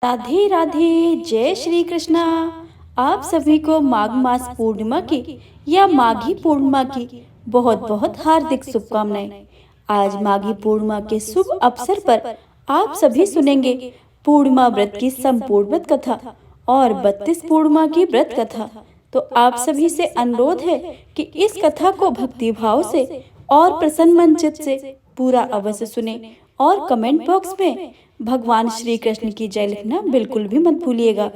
राधे राधे, जय श्री कृष्णा। आप सभी को माघ मास पूर्णिमा की या माघी पूर्णिमा की बहुत बहुत हार्दिक शुभकामनाएं। आज माघी पूर्णिमा के शुभ अवसर पर आप सभी सुनेंगे पूर्णिमा व्रत की संपूर्ण व्रत कथा और 32 पूर्णिमा की व्रत कथा। तो आप सभी से अनुरोध है कि इस कथा को भक्ति भाव से और प्रसन्न मन चित्त से पूरा अवश्य सुने और कमेंट बॉक्स में भगवान श्री कृष्ण की जय लिखना बिल्कुल भी मत भूलिएगा।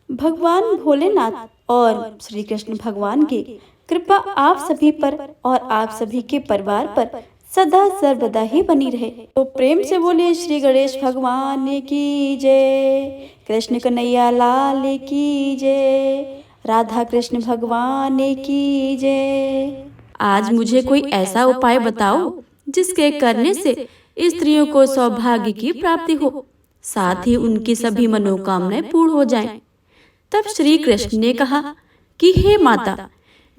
भगवान भोलेनाथ और श्री कृष्ण भगवान की कृपा आप सभी पर और आप सभी के परिवार पर सदा सर्वदा ही बनी रहे। तो प्रेम से बोले श्री गणेश भगवान की जय, कृष्ण कन्हैया लाल की जय, राधा कृष्ण भगवान की जय। आज मुझे कोई ऐसा उपाय बताओ जिसके करने से स्त्रियों को सौभाग्य की प्राप्ति हो, साथ ही उनकी सभी मनोकामनाएं पूर्ण हो जाएं। तब श्री कृष्ण ने कहा कि हे माता,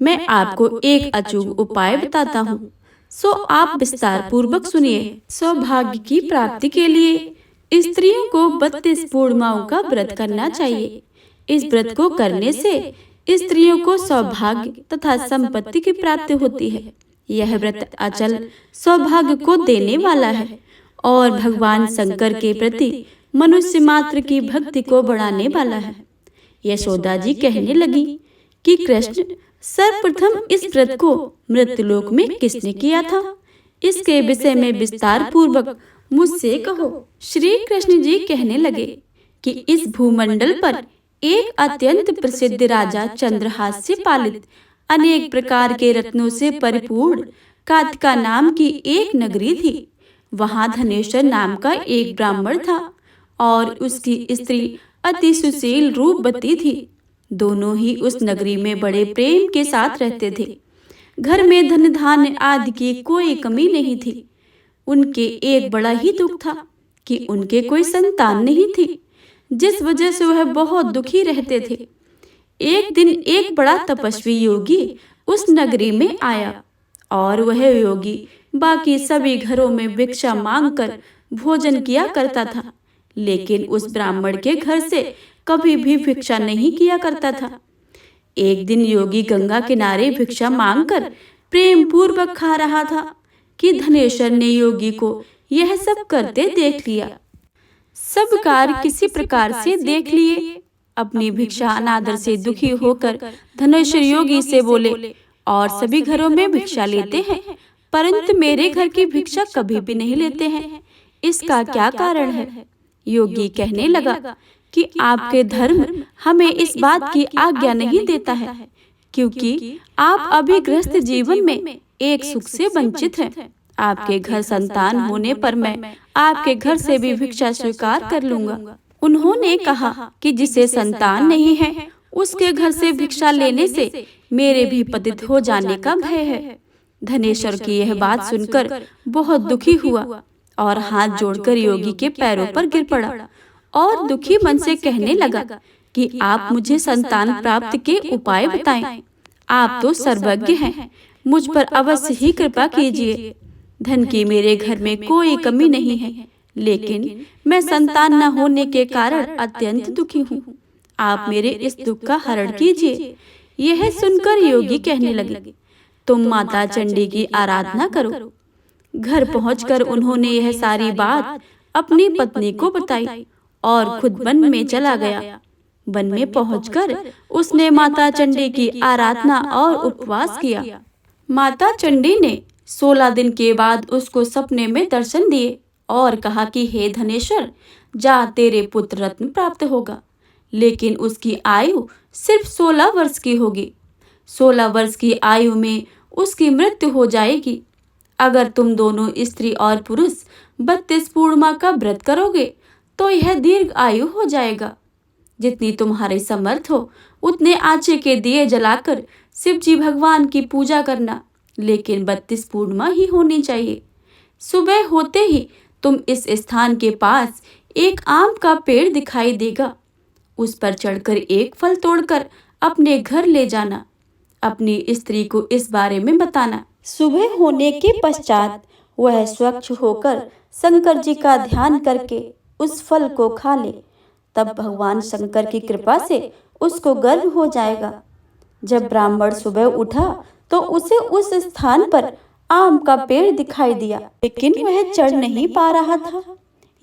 मैं आपको एक अचूक उपाय बताता हूँ, सो आप विस्तार पूर्वक सुनिए। सौभाग्य की प्राप्ति के लिए स्त्रियों को 32 पूर्णिमाओं का व्रत करना चाहिए। इस व्रत को करने से स्त्रियों को सौभाग्य तथा संपत्ति की प्राप्ति होती है। यह व्रत अचल सौभाग्य को देने वाला है और भगवान शंकर के प्रति मनुष्य मात्र की भक्ति को बढ़ाने वाला है। यशोदा जी कहने लगी कि कृष्ण, सर्वप्रथम इस व्रत को मृत्युलोक में किसने किया था? इसके विषय में विस्तार पूर्वक मुझसे कहो। श्री कृष्ण जी कहने लगे कि इस भूमंडल पर एक अत्यंत प्रसिद्ध राजा चंद्रहास से पालित अनेक प्रकार के रत्नों से परिपूर्ण कातिका नाम की एक नगरी थी। वहां धनेश्वर नाम का एक ब्राह्मण था और उसकी स्त्री अति सुशील रूपवती थी। दोनों ही उस नगरी में बड़े प्रेम के साथ रहते थे। घर में धन धान्य आदि की कोई कमी नहीं थी। उनके एक बड़ा ही दुख था कि उनके कोई संतान नहीं थी, जिस वजह से वह बहुत दुखी रहते थे। एक दिन एक बड़ा तपस्वी योगी उस नगरी में आया और वह योगी बाकी सभी घरों में भिक्षा मांगकर भोजन किया करता था, लेकिन उस ब्राह्मण के घर से कभी भी भिक्षा नहीं किया करता था। एक दिन योगी गंगा किनारे भिक्षा मांगकर प्रेम पूर्वक खा रहा था कि धनेश्वर ने योगी को यह सब करते देख लिया। सब कार्य किसी प्रकार से देख लिए। अपनी भिक्षा अनादर से दुखी होकर धनेश्वर योगी से बोले, और सभी घरों में भिक्षा लेते हैं, परंतु मेरे घर की भिक्षा कभी भी नहीं लेते हैं। इसका क्या कारण है? योगी कहने लगा कि आपके धर्म हमें इस बात की आज्ञा नहीं देता है, क्योंकि आप अभी गृहस्थ जीवन में एक सुख से वंचित हैं। आपके घर संतान होने पर मैं आपके घर से भी भिक्षा स्वीकार कर लूंगा। उन्होंने कहा कि जिसे संतान नहीं है उसके घर से भिक्षा लेने से मेरे भी पतित हो जाने का भय है। धनेश्वर की यह बात सुनकर बहुत दुखी हुआ और हाथ जोड़कर योगी के पैरों पर गिर पड़ा और दुखी मन से कहने लगा कि आप मुझे संतान प्राप्त के उपाय बताएं। आप तो सर्वज्ञ हैं, मुझ पर अवश्य ही कृपा कीजिए। धन की मेरे घर में कोई कमी नहीं है, लेकिन मैं संतान न होने के कारण अत्यंत दुखी हूँ। आप मेरे इस दुख का हरण कीजिए। यह सुनकर योगी कहने लगे, तुम माता चंडी की आराधना करो। घर पहुंचकर उन्होंने यह सारी बात अपनी पत्नी को बताई और खुद वन में चला गया। वन में पहुंचकर उसने माता चंडी की आराधना और उपवास किया। माता चंडी ने 16 दिन के बाद उसको सपने में दर्शन दिए और कहा कि हे धनेश्वर, जा, तेरे पुत्र रत्न प्राप्त होगा, लेकिन उसकी आयु सिर्फ 16 वर्ष की होगी। 16 वर्ष की आयु में उसकी मृत्यु हो जाएगी। अगर तुम दोनों स्त्री और पुरुष 32 पूर्णिमा का व्रत करोगे तो यह दीर्घ आयु हो जाएगा। जितनी तुम्हारे समर्थ हो उतने आचे के दिए जलाकर शिव जी भगवान की पूजा करना, लेकिन 32 पूर्णिमा ही होनी चाहिए। सुबह होते ही तुम इस स्थान के पास एक आम का पेड़ दिखाई देगा, उस पर चढ़कर एक फल तोड़कर अपने घर ले जाना। अपनी स्त्री को इस बारे में बताना। सुबह होने के पश्चात वह स्वच्छ होकर शंकर जी का ध्यान करके उस फल को खा ले। तब भगवान शंकर की कृपा से उसको गर्भ हो जाएगा। जब ब्राह्मण सुबह उठा तो उसे उस स्थान पर आम का पेड़ दिखाई दिया, लेकिन वह चढ़ नहीं पा रहा था।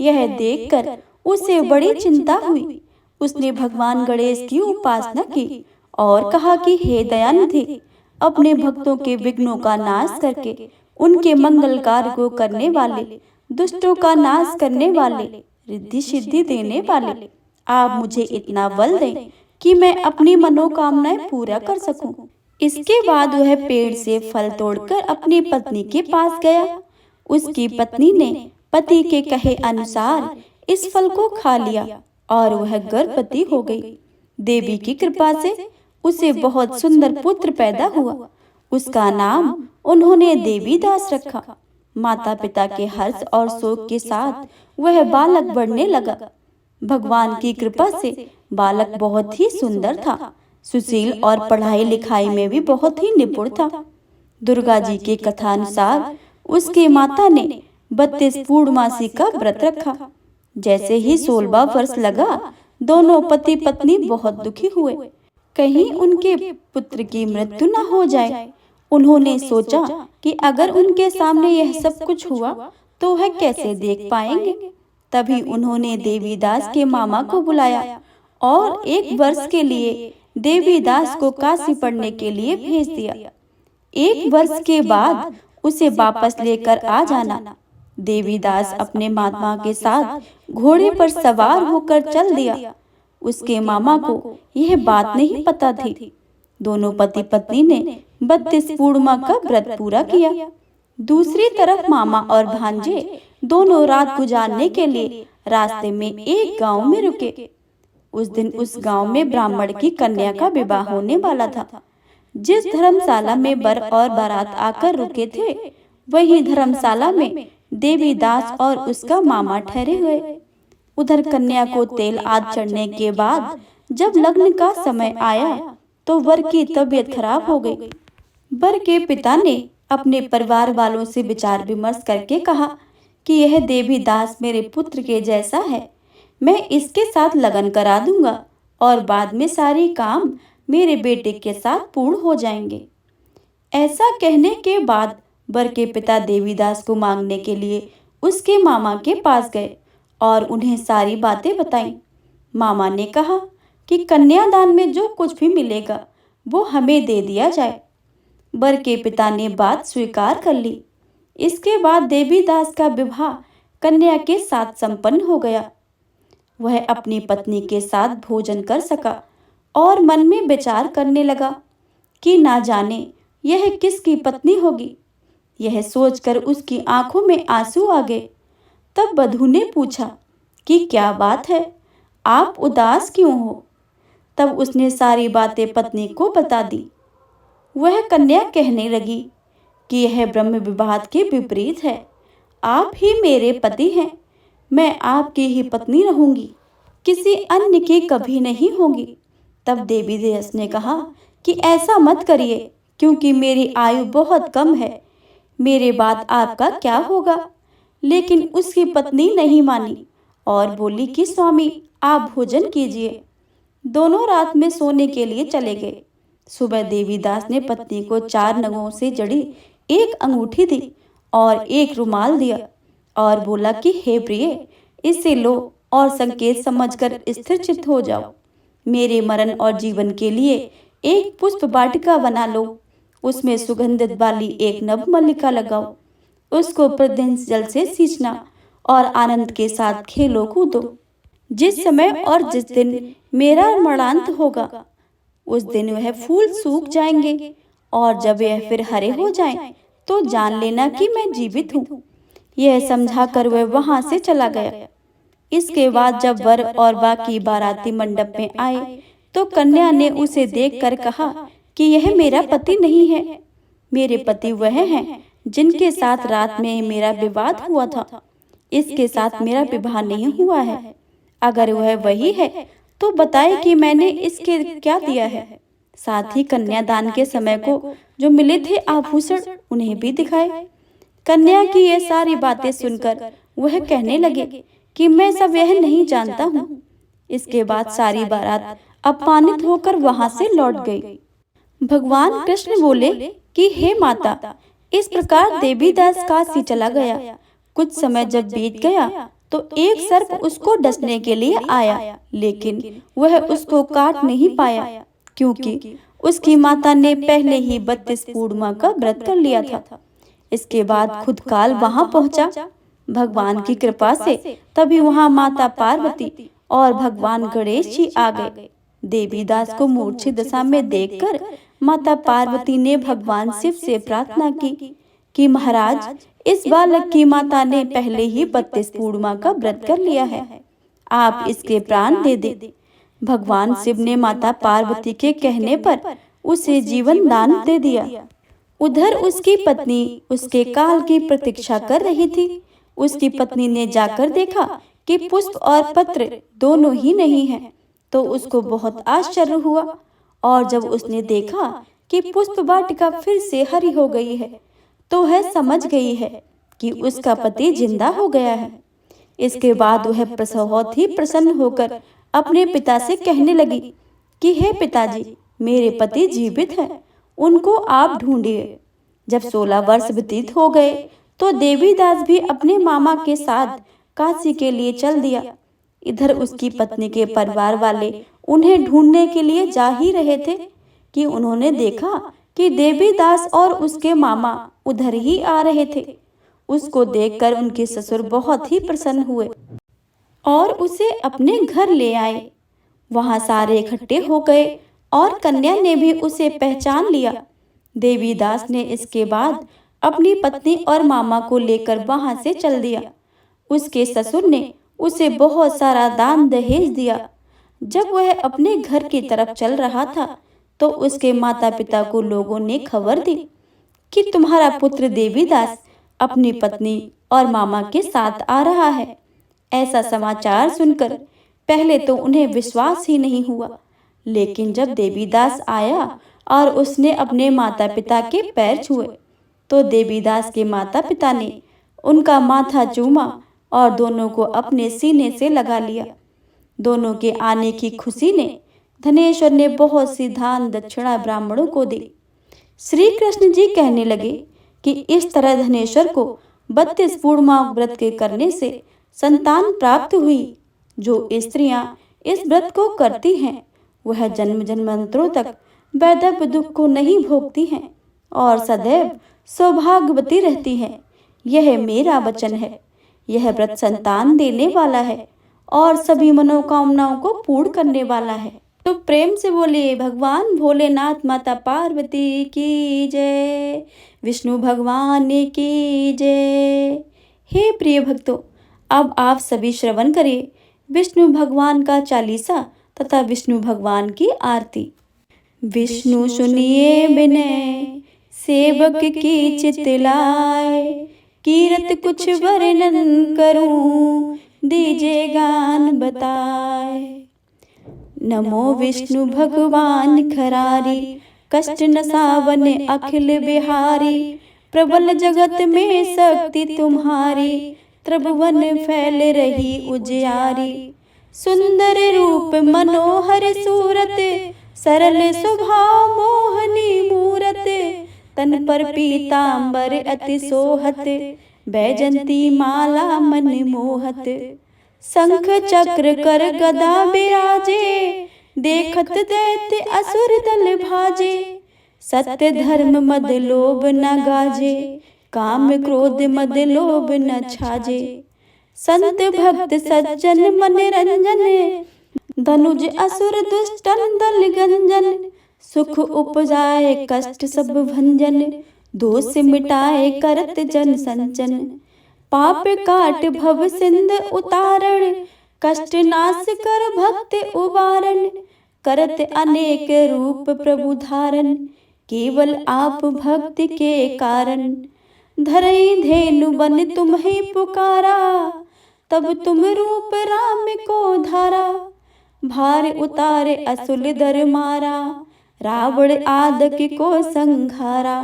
यह देखकर उसे बड़ी चिंता हुई। उसने भगवान गणेश की उपासना की और कहा कि हे दयानिधि, अपने भक्तों के विघ्नों का नाश करके उनके मंगल कार्य को करने वाले, दुष्टों का नाश करने वाले, रिद्धि सिद्धि देने वाले, आप मुझे इतना बल दें कि मैं अपनी मनोकामनाएं पूरा कर सकूं। इसके बाद वह पेड़ से फल तोड़कर अपनी पत्नी के पास गया। उसकी पत्नी ने पति के कहे अनुसार इस फल को खा लिया और वह गर्भवती हो गई। देवी की कृपा से उसे बहुत सुंदर पुत्र पैदा हुआ। उसका नाम उन्होंने देवीदास रखा। माता पिता के हर्ष और शोक के साथ वह बालक बढ़ने लगा। भगवान की कृपा से बालक बहुत ही सुंदर था, सुशील और पढ़ाई लिखाई में भी बहुत ही निपुण था। दुर्गा जी के कथानुसार उसकी माता ने 32 पूर्णमासी का व्रत रखा। जैसे ही 16वां वर्ष लगा, दोनों पति पत्नी बहुत दुखी हुए, कहीं उनके पुत्र की मृत्यु न हो जाए। उन्होंने सोचा कि अगर उनके सामने यह सब कुछ हुआ तो वह कैसे देख पाएंगे। तभी उन्होंने देवीदास के मामा को बुलाया और 1 वर्ष के लिए देवीदास को काशी पढ़ने के लिए भेज दिया। 1 वर्ष के बाद उसे वापस लेकर आ जाना। देवीदास अपने मामा के साथ घोड़े पर सवार होकर चल दिया। उसके मामा को यह बात नहीं पता थी। दोनों पति पत्नी ने 32 पूर्णिमा का व्रत पूरा किया। दूसरी तरफ मामा और भांजे दोनों रात गुजारने के लिए रास्ते में एक गांव में रुके। उस दिन उस गांव में ब्राह्मण की कन्या का विवाह होने वाला था। जिस धर्मशाला में वर और बारात आकर रुके थे, वही धर्मशाला में देवीदास और उसका मामा ठहरे हुए। उधर कन्या को तेल आदि चढ़ने के बाद जब लग्न का समय आया तो वर की तबीयत खराब हो गई। वर के पिता ने अपने परिवार वालों से विचार विमर्श करके कहा कि यह देवीदास मेरे पुत्र के जैसा है, मैं इसके साथ लगन करा दूंगा और बाद में सारी काम मेरे बेटे के साथ पूर्ण हो जाएंगे। ऐसा कहने के बाद वर के पिता देवीदास को मांगने के लिए उसके मामा के पास गए और उन्हें सारी बातें बताईं। मामा ने कहा कि कन्यादान में जो कुछ भी मिलेगा वो हमें दे दिया जाए। वर के पिता ने बात स्वीकार कर ली। इसके बाद देवीदास का विवाह कन्या के साथ संपन्न हो गया। वह अपनी पत्नी के साथ भोजन कर सका और मन में विचार करने लगा कि ना जाने यह किसकी पत्नी होगी। यह सोचकर उसकी आंखों में आंसू आ गए। तब वधू ने पूछा कि क्या बात है, आप उदास क्यों हो? तब उसने सारी बातें पत्नी को बता दी। वह कन्या कहने लगी कि यह ब्रह्म विवाद के विपरीत है। आप ही मेरे पति हैं, मैं आपकी ही पत्नी रहूंगी, किसी अन्य की कभी नहीं होगी। तब देवीदास ने कहा कि ऐसा मत करिए, क्योंकि मेरी आयु बहुत कम है, मेरे बाद आपका क्या होगा। लेकिन उसकी पत्नी नहीं मानी और बोली कि स्वामी आप भोजन कीजिए। दोनों रात में सोने के लिए चले गए। सुबह देवीदास ने पत्नी को 4 नगों से जड़ी एक अंगूठी दी और एक रुमाल दिया और बोला कि हे प्रिय, इसे लो और संकेत समझकर स्थिर चित्त हो जाओ। मेरे मरण और जीवन के लिए एक पुष्प वाटिका बना लो, उसमें सुगंधित वाली एक नव मल्लिका लगाओ, उसको प्रतिदिन जल से सींचना और आनंद के साथ खेलो कूदो। जिस समय और जिस दिन मेरा मरणांत होगा, उस दिन वह फूल सूख जाएंगे और जब यह फिर हरे हो जाएं, तो जान लेना कि मैं जीवित हूँ। यह समझाकर वह वहां से चला गया। इसके बाद जब वर और बाकी बाराती मंडप में आए तो कन्या ने उसे देखकर कहा कि यह मेरा पति नहीं है, मेरे पति वह हैं जिनके साथ रात में मेरा विवाद हुआ था। इसके साथ मेरा विवाह नहीं हुआ है। अगर वह वही है तो बताए कि मैंने इसके क्या दिया है। साथ ही कन्यादान के समय को जो मिले थे आभूषण उन्हें भी दिखाए। कन्या की ये सारी बातें सुनकर वह कहने लगे कि मैं सब यह नहीं जानता हूँ। इसके बाद सारी बारात अपमानित होकर वहां से लौट गई। भगवान कृष्ण बोले कि हे माता, इस प्रकार देवीदास काशी चला गया। कुछ समय जब बीत गया तो एक सर्प उसको डसने के लिए आया, लेकिन वह उसको काट नहीं पाया, क्योंकि उसकी माता ने पहले ही 32 पूर्णिमा का व्रत कर लिया था। इसके बाद खुद काल वहां पहुंचा। भगवान की कृपा से तभी वहां माता पार्वती और भगवान गणेश जी आ गए। देवीदास को मूर्छित दशा में देखकर माता पार्वती ने भगवान शिव से प्रार्थना की कि महाराज, इस बालक की माता ने पहले ही 32 पूर्णिमा का व्रत कर लिया है, आप इसके प्राण दे दे। भगवान शिव ने माता पार्वती के कहने पर उसे जीवन दान दे दिया। उधर उसकी पत्नी उसके काल की प्रतीक्षा कर रही थी। उसकी पत्नी ने जाकर देखा कि पुष्प और पत्र दोनों ही नहीं हैं, तो उसको बहुत आश्चर्य हुआ। और जब उसने देखा कि पुष्प वाटिका फिर से हरी हो गई है, तो वह समझ गई है कि उसका पति जिंदा हो गया है। इसके बाद वह बहुत ही प्रसन्न होकर अपने पिता से कहने लगी कि हे पिताजी, मेरे पति जीवित हैं, उनको आप ढूंढिए। जब 16 वर्ष व्यतीत हो गए तो देवीदास भी अपने मामा के साथ काशी के लिए चल दिया। इधर उसकी पत्नी के परिवार वाले उन्हें ढूंढने के लिए जा ही रहे थे कि उन्होंने देखा कि देवीदास और उसके मामा उधर ही आ रहे थे। उसको देखकर उनके ससुर बहुत ही प्रसन्न हुए और उसे अपने घर ले आए। वहां सारे इकट्ठे हो गए और कन्या ने भी उसे पहचान लिया। देवीदास ने इसके बाद अपनी पत्नी और मामा को लेकर वहां से चल दिया। उसके ससुर ने उसे बहुत सारा दान दहेज दिया। जब वह अपने घर की तरफ चल रहा था तो उसके माता पिता को लोगों ने खबर दी कि तुम्हारा पुत्र देवीदास अपनी पत्नी और मामा के साथ आ रहा है। ऐसा समाचार सुनकर पहले तो उन्हें विश्वास ही नहीं हुआ, लेकिन जब देवीदास आया और उसने अपने माता पिता के पैर छुए तो देवीदास के माता पिता ने उनका माथा चूमा और दोनों को अपने सीने से लगा लिया। दोनों के आने की खुशी ने धनेश्वर ने बहुत सी दान दक्षिणा ब्राह्मणों को दी। श्री कृष्ण जी कहने लगे कि इस तरह धनेश्वर को 32 पूर्णिमा व्रत के करने से संतान प्राप्त हुई। जो स्त्रियां इस व्रत को करती हैं वह जन्म जन्मांतरों तक वैधव्य दुख को नहीं भोगती हैं और सदैव सौभाग्यवती रहती हैं। यह मेरा वचन है। यह व्रत संतान देने वाला है और सभी मनोकामनाओं को पूर्ण करने वाला है। तो प्रेम से बोले भगवान भोलेनाथ माता पार्वती की जय, विष्णु भगवान की जय। हे प्रिय भक्तों, अब आप सभी श्रवण करिए विष्णु भगवान का चालीसा तथा विष्णु भगवान की आरती। विष्णु सुनिए विनय सेवक की चितलाए, कीरत कुछ वर्णन करूं दीजे गान बताए। नमो विष्णु भगवान खरारी, कष्ट नसावन अखिल बिहारी। प्रबल जगत में शक्ति तुम्हारी, त्रिभुवन फैल रही उजियारी। सुंदर रूप मनोहर सूरत, सरल स्वभाव मोहनी मूरत। तन पर पीतांबर अति सोहत, बैजंती माला मन मोहत। शंख चक्र कर गदा बिराजे, देखत दैत्य असुर दल भाजे। सत्य धर्म मद लोभ न गाजे, काम क्रोध मद लोभ न छाजे। संत भक्त सज्जन मन रंजन, धनुज असुर दुष्टन दल गंजन। सुख उपजाए कष्ट सब भंजन, दोष मिटाए करत जन संचन। पाप काट भव सिंध उतारण, कष्ट नाश कर भक्त उबारण। करत अनेक रूप प्रभु धारण, केवल आप भक्ति के कारण। धरई धेनु बन तुम्हें पुकारा, तब तुम रूप राम को धारा। भार उतारे असुल दर मारा, रावण आदक को संघारा।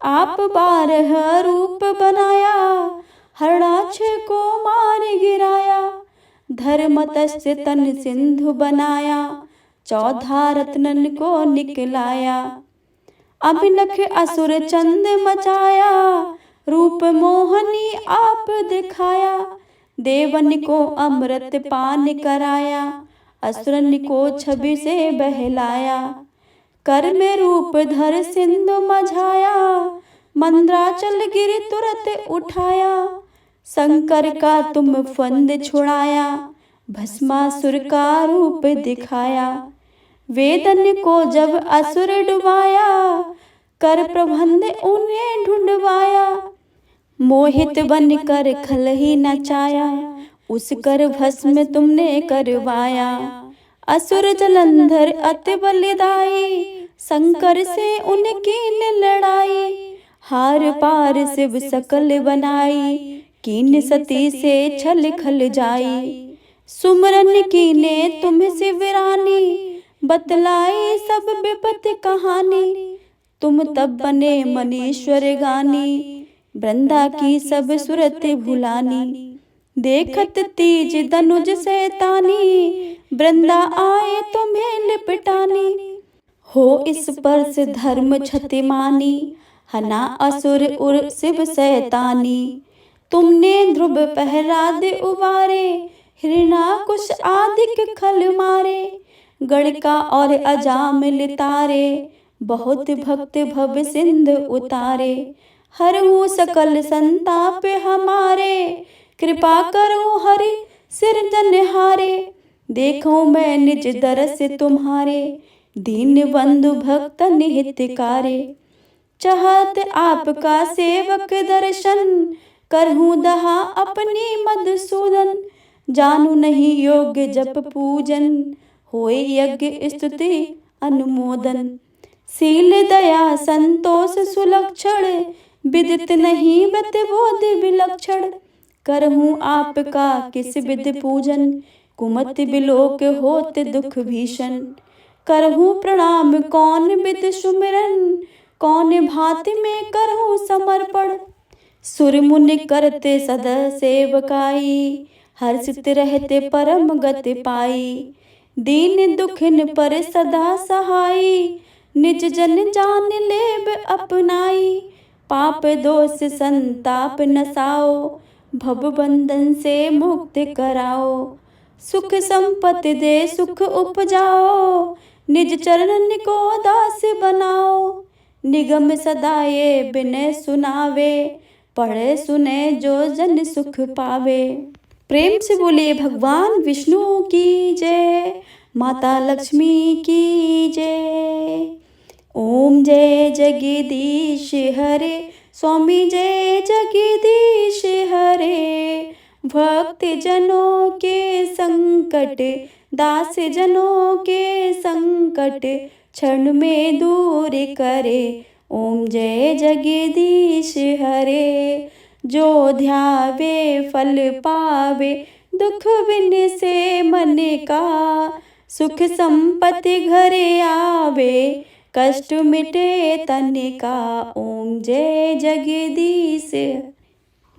आप 12 रूप बनाया, हरणाक्ष को मार गिराया। धर्म तस्य तन सिंधु बनाया, 14 रत्नन को निकलाया। अभिनख असुर चंद मचाया, रूप मोहनी आप दिखाया। देवन को अमृत पान कराया, असुरन को छवि से बहलाया। कर में रूप धर सिंधु मझाया, मंद्राचल गिर तुरत उठाया। शंकर का तुम फंद छुड़ाया, भस्मासुर का रूप दिखाया। वेदन को जब असुर डुबाया, कर प्रबंध उन्हें ढूंढवाया। मोहित बन कर खल ही नचाया, उस कर भस्म तुमने करवाया। असुर जलंधर अति बलिदाई, शंकर से उनकी न लड़ाई। हार पार शिव सकल बनाई, कीन सती से छल खल जाई। सुमरन कीने तुम शिवरानी, बतलाई सब विपत्ति कहानी। तुम तब बने मनीश्वर गानी, वृंदा की सब सुरत भुलानी। देखत तीज धनुज सैतानी, वृंदा आए तुम्हें लिपटानी। हो इस पर से धर्म क्षतिमानी, हना असुर उर शिव सैतानी। तुमने ध्रुव प्रहलाद उबारे, हिरणाकुश आदिक खल मारे। गणिका और अजामिल तारे, बहुत भक्त भव सिंध उतारे। हरहु सकल संताप हमारे, कृपा करो हरि सिरजनहारे। देखो मैं निज दरस तुम्हारे, दीन बंधु भक्त हितकारे। चाहत आपका सेवक दर्शन, करहूँ दहा अपनी मधुसूदन। जानू नहीं योग्य जप पूजन, होए यज्ञ स्तुति अनुमोदन। शील दया संतोष सुलक्षण, विदित नहीं बत बोध विलक्षण। करहूँ आपका किस विधि पूजन, कुमति बिलोक होत दुख भीषण। करहूँ प्रणाम कौन विधि सुमिरन, कौन भांति में करहूँ समर्पण। सुर मुनि करते सदा सेवकाई, हर्षित रहते परम गति पाई। दीन दुखिन पर सदा सहाई, निज जन जान लेब अपनाई। पाप दोष संताप नसाओ, भव बंधन से मुक्त कराओ। सुख संपत्ति दे सुख उपजाओ, निज चरणन को दास बनाओ। निगम सदा ये बिनय सुनावे, पढ़े सुने जो जन सुख पावे। प्रेम से बोलिए भगवान विष्णु की जय, माता लक्ष्मी की जय। ओम जय जगदीश हरे, स्वामी जय जगदीश हरे। भक्त जनों के संकट, दास जनों के संकट, क्षण में दूर करे। ओम जय जगदीश हरे। जो ध्यावे फल पावे, दुख बिन से मन का। सुख संपत्ति घरे आवे, कष्ट मिटे तन का। ओम जय जगदीश।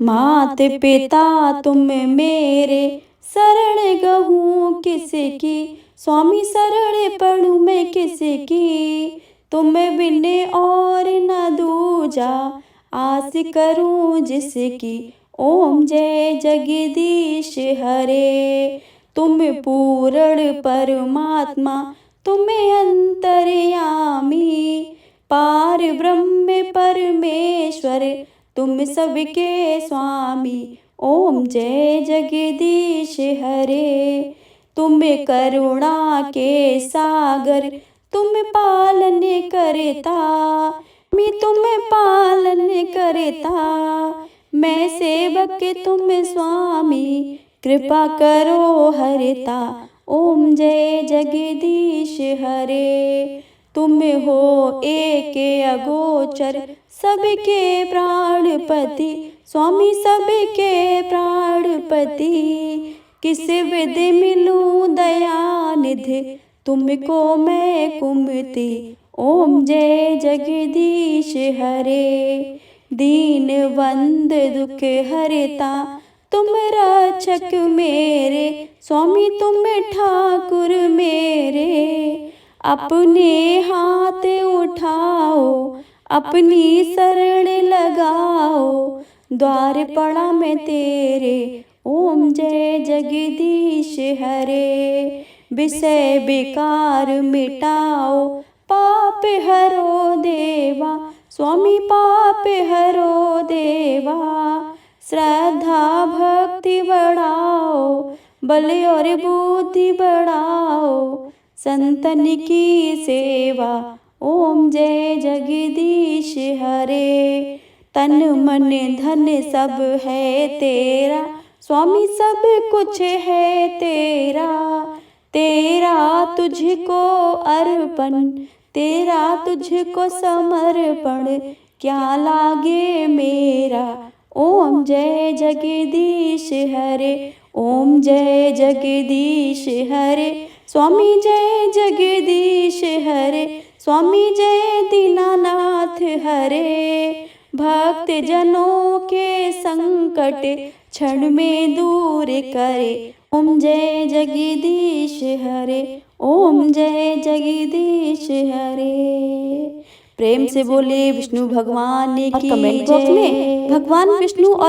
मात पिता तुम मेरे, शरण गहूँ किसकी। स्वामी शरण पढ़ूँ मैं किसकी। तुम बिन और न दूजा, आस करूँ जिसकी। ओम जय जगदीश हरे। तुम पूर्ण परमात्मा, तुम्हें अंतर्यामी। पार ब्रह्म परमेश्वर, तुम सबके स्वामी। ओम जय जगदीश हरे। तुम करुणा के सागर, तुम पालन करता। मैं तुम पालन करता, मैं सेवक तुम स्वामी। कृपा करो हरता। ओम जय जगदीश हरे। तुम हो एक अगोचर, सबके प्राणपति। स्वामी सबके प्राणपति। किस विधि मिलूं दयानिधि, तुमको मैं कुमति। ओम जय जगदीश हरे। दीन बंद दुख हरता, तुम रक्षक मेरे, स्वामी तुम ठाकुर मेरे। अपने हाथ उठाओ, अपनी शरण लगाओ, द्वार पड़ा मैं तेरे, ओम जय जगदीश हरे। विषय विकार मिटाओ, पाप हरो देवा, स्वामी पाप हरो देवा। श्रद्धा भक्ति बढ़ाओ, बल और बुद्धि बढ़ाओ, संतन की सेवा, ओम जय जगदीश हरे। तन मन धन सब है तेरा, स्वामी सब कुछ है तेरा। तेरा तुझको अर्पण, तेरा तुझको समर्पण, क्या लागे मेरा, ओम जय जगदीश हरे, ओम जय जगदीश हरे। स्वामी जय जगदीश हरे, स्वामी जय दीनानाथ हरे। भक्त जनों के संकट क्षण में दूर करे, ओम जय जगदीश हरे, ओम जय जगदीश हरे। प्रेम से बोले विष्णु भगवान की। कमेंट बॉक्स में भगवान विष्णु और